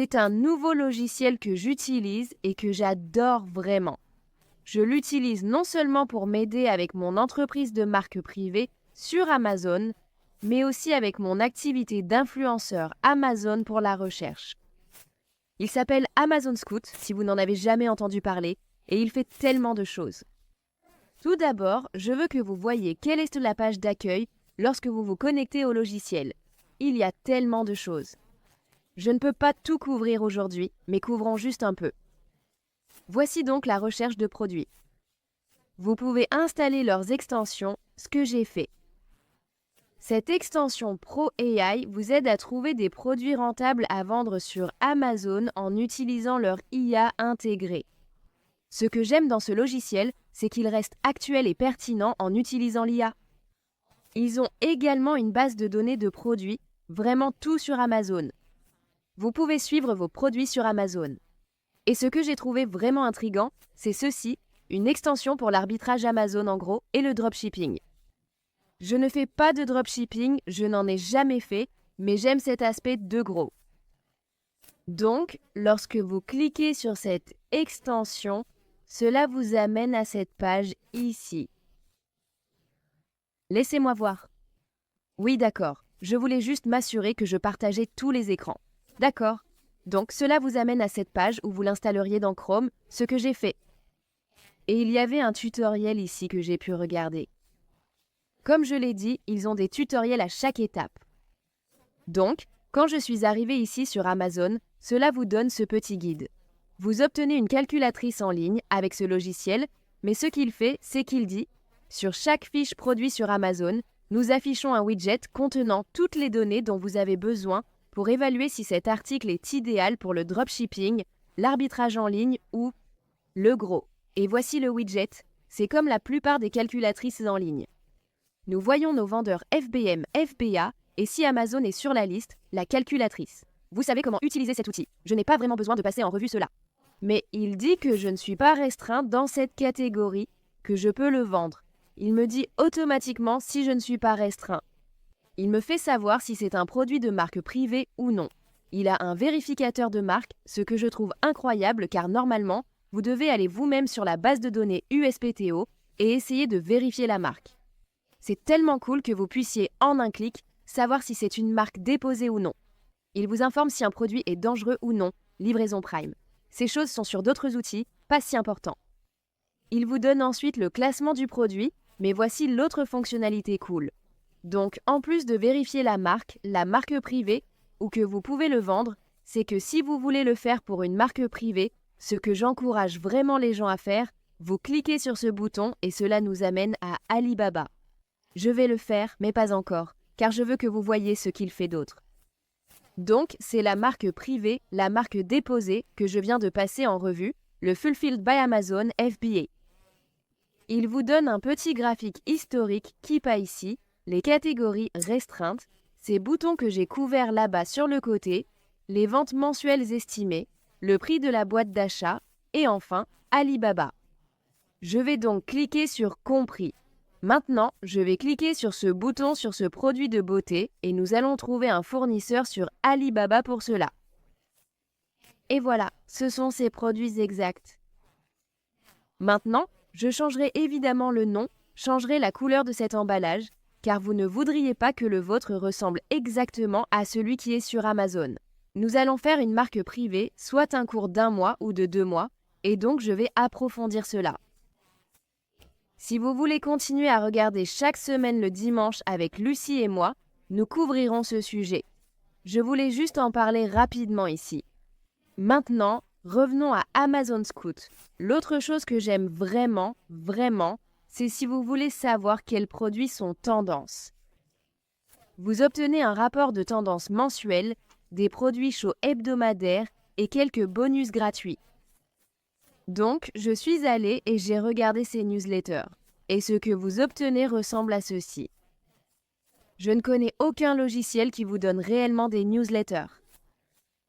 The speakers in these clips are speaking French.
C'est un nouveau logiciel que j'utilise et que j'adore vraiment. Je l'utilise non seulement pour m'aider avec mon entreprise de marque privée sur Amazon, mais aussi avec mon activité d'influenceur Amazon pour la recherche. Il s'appelle Amazon Scout, si vous n'en avez jamais entendu parler, et il fait tellement de choses. Tout d'abord, je veux que vous voyiez quelle est la page d'accueil lorsque vous vous connectez au logiciel. Il y a tellement de choses. Je ne peux pas tout couvrir aujourd'hui, mais couvrons juste un peu. Voici donc la recherche de produits. Vous pouvez installer leurs extensions, ce que j'ai fait. Cette extension Pro AI vous aide à trouver des produits rentables à vendre sur Amazon en utilisant leur IA intégrée. Ce que j'aime dans ce logiciel, c'est qu'il reste actuel et pertinent en utilisant l'IA. Ils ont également une base de données de produits, vraiment tout sur Amazon. Vous pouvez suivre vos produits sur Amazon. Et ce que j'ai trouvé vraiment intriguant, c'est ceci, une extension pour l'arbitrage Amazon en gros et le dropshipping. Je ne fais pas de dropshipping, je n'en ai jamais fait, mais j'aime cet aspect de gros. Donc, lorsque vous cliquez sur cette extension, cela vous amène à cette page ici. Laissez-moi voir. Oui, d'accord. Je voulais juste m'assurer que je partageais tous les écrans. D'accord. Donc, cela vous amène à cette page où vous l'installeriez dans Chrome, ce que j'ai fait. Et il y avait un tutoriel ici que j'ai pu regarder. Comme je l'ai dit, ils ont des tutoriels à chaque étape. Donc, quand je suis arrivée ici sur Amazon, cela vous donne ce petit guide. Vous obtenez une calculatrice en ligne avec ce logiciel, mais ce qu'il fait, c'est qu'il dit « Sur chaque fiche produit sur Amazon, nous affichons un widget contenant toutes les données dont vous avez besoin pour évaluer si cet article est idéal pour le dropshipping, l'arbitrage en ligne ou le gros. » Et voici le widget. C'est comme la plupart des calculatrices en ligne. Nous voyons nos vendeurs FBM, FBA, et si Amazon est sur la liste, la calculatrice. Vous savez comment utiliser cet outil. Je n'ai pas vraiment besoin de passer en revue cela. Mais il dit que je ne suis pas restreint dans cette catégorie, que je peux le vendre. Il me dit automatiquement si je ne suis pas restreint. Il me fait savoir si c'est un produit de marque privée ou non. Il a un vérificateur de marque, ce que je trouve incroyable car normalement, vous devez aller vous-même sur la base de données USPTO et essayer de vérifier la marque. C'est tellement cool que vous puissiez, en un clic, savoir si c'est une marque déposée ou non. Il vous informe si un produit est dangereux ou non, livraison Prime. Ces choses sont sur d'autres outils, pas si importants. Il vous donne ensuite le classement du produit, mais voici l'autre fonctionnalité cool. Donc, en plus de vérifier la marque privée, ou que vous pouvez le vendre, c'est que si vous voulez le faire pour une marque privée, ce que j'encourage vraiment les gens à faire, vous cliquez sur ce bouton et cela nous amène à Alibaba. Je vais le faire, mais pas encore, car je veux que vous voyiez ce qu'il fait d'autre. Donc, c'est la marque privée, la marque déposée, que je viens de passer en revue, le Fulfilled by Amazon FBA. Il vous donne un petit graphique historique qui pas ici, les catégories restreintes, ces boutons que j'ai couverts là-bas sur le côté, les ventes mensuelles estimées, le prix de la boîte d'achat, et enfin, Alibaba. Je vais donc cliquer sur « Compris ». Maintenant, je vais cliquer sur ce bouton sur ce produit de beauté et nous allons trouver un fournisseur sur Alibaba pour cela. Et voilà, ce sont ces produits exacts. Maintenant, je changerai évidemment le nom, changerai la couleur de cet emballage, car vous ne voudriez pas que le vôtre ressemble exactement à celui qui est sur Amazon. Nous allons faire une marque privée, soit un cours d'1 mois ou de 2 mois, et donc je vais approfondir cela. Si vous voulez continuer à regarder chaque semaine le dimanche avec Lucie et moi, nous couvrirons ce sujet. Je voulais juste en parler rapidement ici. Maintenant, revenons à Amazon Scout. L'autre chose que j'aime vraiment, c'est si vous voulez savoir quels produits sont tendance. Vous obtenez un rapport de tendance mensuel, des produits chauds hebdomadaires et quelques bonus gratuits. Donc, je suis allée et j'ai regardé ces newsletters. Et ce que vous obtenez ressemble à ceci. Je ne connais aucun logiciel qui vous donne réellement des newsletters.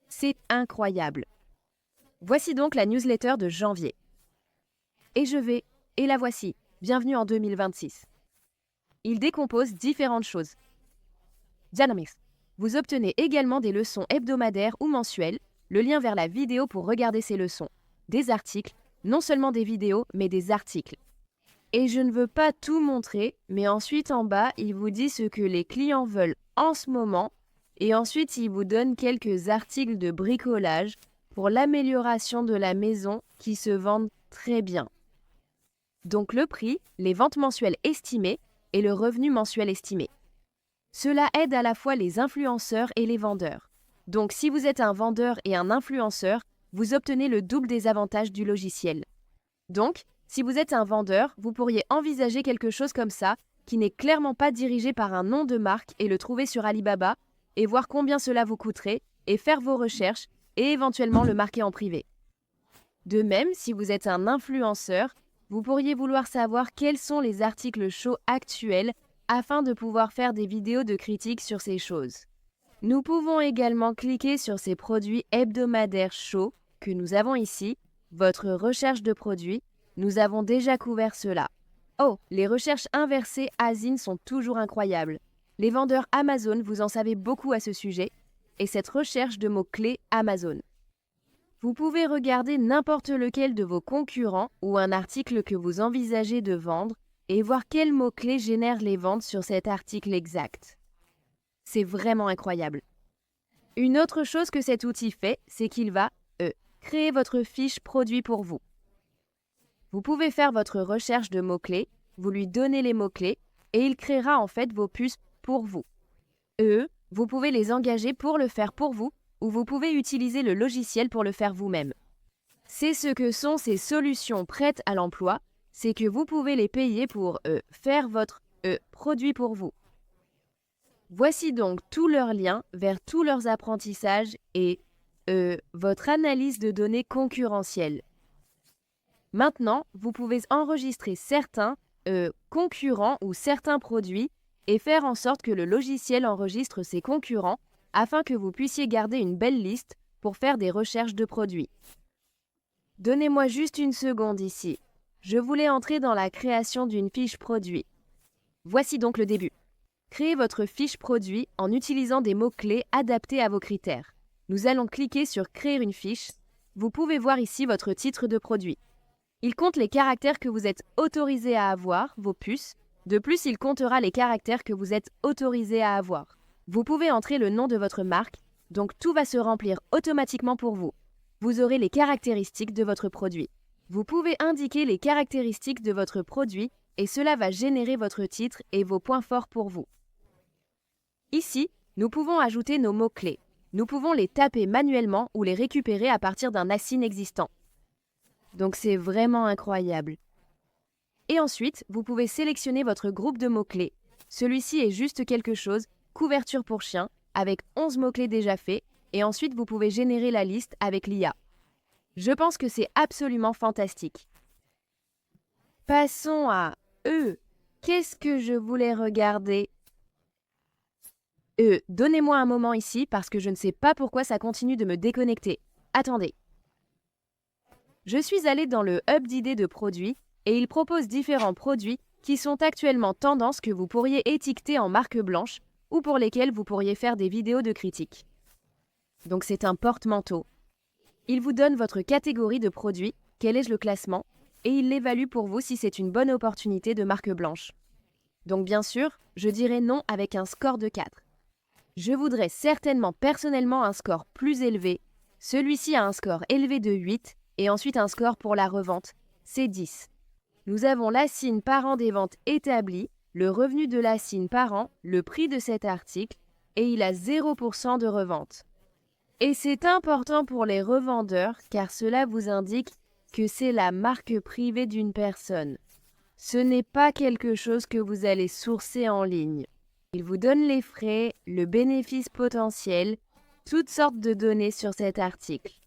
C'est incroyable. Voici donc la newsletter de janvier. Et la voici. Bienvenue en 2026. Il décompose différentes choses. Dynamics. Vous obtenez également des leçons hebdomadaires ou mensuelles, le lien vers la vidéo pour regarder ces leçons. Des articles, non seulement des vidéos, mais des articles. Et je ne veux pas tout montrer, mais ensuite en bas, il vous dit ce que les clients veulent en ce moment, et ensuite il vous donne quelques articles de bricolage pour l'amélioration de la maison qui se vendent très bien. Donc le prix, les ventes mensuelles estimées et le revenu mensuel estimé. Cela aide à la fois les influenceurs et les vendeurs. Donc si vous êtes un vendeur et un influenceur, vous obtenez le double des avantages du logiciel. Donc, si vous êtes un vendeur, vous pourriez envisager quelque chose comme ça, qui n'est clairement pas dirigé par un nom de marque et le trouver sur Alibaba, et voir combien cela vous coûterait, et faire vos recherches, et éventuellement le marquer en privé. De même, si vous êtes un influenceur, vous pourriez vouloir savoir quels sont les articles chauds actuels afin de pouvoir faire des vidéos de critique sur ces choses. Nous pouvons également cliquer sur ces produits hebdomadaires chauds que nous avons ici, votre recherche de produits. Nous avons déjà couvert cela. Oh, les recherches inversées Azin sont toujours incroyables. Les vendeurs Amazon, vous en savez beaucoup à ce sujet, et cette recherche de mots-clés Amazon. Vous pouvez regarder n'importe lequel de vos concurrents ou un article que vous envisagez de vendre et voir quels mots-clés génèrent les ventes sur cet article exact. C'est vraiment incroyable. Une autre chose que cet outil fait, c'est qu'il va créer votre fiche produit pour vous. Vous pouvez faire votre recherche de mots-clés, vous lui donnez les mots-clés et il créera en fait vos puces pour vous. Vous pouvez les engager pour le faire pour vous ou vous pouvez utiliser le logiciel pour le faire vous-même. C'est ce que sont ces solutions prêtes à l'emploi, c'est que vous pouvez les payer pour faire votre produit pour vous. Voici donc tous leurs liens vers tous leurs apprentissages et votre analyse de données concurrentielles. Maintenant, vous pouvez enregistrer certains concurrents ou certains produits et faire en sorte que le logiciel enregistre ses concurrents afin que vous puissiez garder une belle liste pour faire des recherches de produits. Donnez-moi juste une seconde ici. Je voulais entrer dans la création d'une fiche produit. Voici donc le début. Créez votre fiche produit en utilisant des mots-clés adaptés à vos critères. Nous allons cliquer sur « Créer une fiche ». Vous pouvez voir ici votre titre de produit. Il compte les caractères que vous êtes autorisé à avoir, vos puces. De plus, il comptera les caractères que vous êtes autorisé à avoir. Vous pouvez entrer le nom de votre marque, donc tout va se remplir automatiquement pour vous. Vous aurez les caractéristiques de votre produit. Vous pouvez indiquer les caractéristiques de votre produit et cela va générer votre titre et vos points forts pour vous. Ici, nous pouvons ajouter nos mots-clés. Nous pouvons les taper manuellement ou les récupérer à partir d'un Azin existant. Donc c'est vraiment incroyable. Et ensuite, vous pouvez sélectionner votre groupe de mots-clés. Celui-ci est juste quelque chose, couverture pour chien, avec 11 mots-clés déjà faits, et ensuite vous pouvez générer la liste avec l'IA. Je pense que c'est absolument fantastique. Passons à Qu'est-ce que je voulais regarder? Donnez-moi un moment ici parce que je ne sais pas pourquoi ça continue de me déconnecter. Attendez. Je suis allée dans le hub d'idées de produits et il propose différents produits qui sont actuellement tendances que vous pourriez étiqueter en marque blanche ou pour lesquels vous pourriez faire des vidéos de critique. Donc c'est un porte-manteau. Il vous donne votre catégorie de produits, quel est le classement, et il l'évalue pour vous si c'est une bonne opportunité de marque blanche. Donc bien sûr, je dirais non avec un score de 4. Je voudrais certainement personnellement un score plus élevé. Celui-ci a un score élevé de 8 et ensuite un score pour la revente, c'est 10. Nous avons l'Azin par an des ventes établies, le revenu de l'Azin par an, le prix de cet article et il a 0% de revente. Et c'est important pour les revendeurs car cela vous indique que c'est la marque privée d'une personne. Ce n'est pas quelque chose que vous allez sourcer en ligne. Il vous donne les frais, le bénéfice potentiel, toutes sortes de données sur cet article.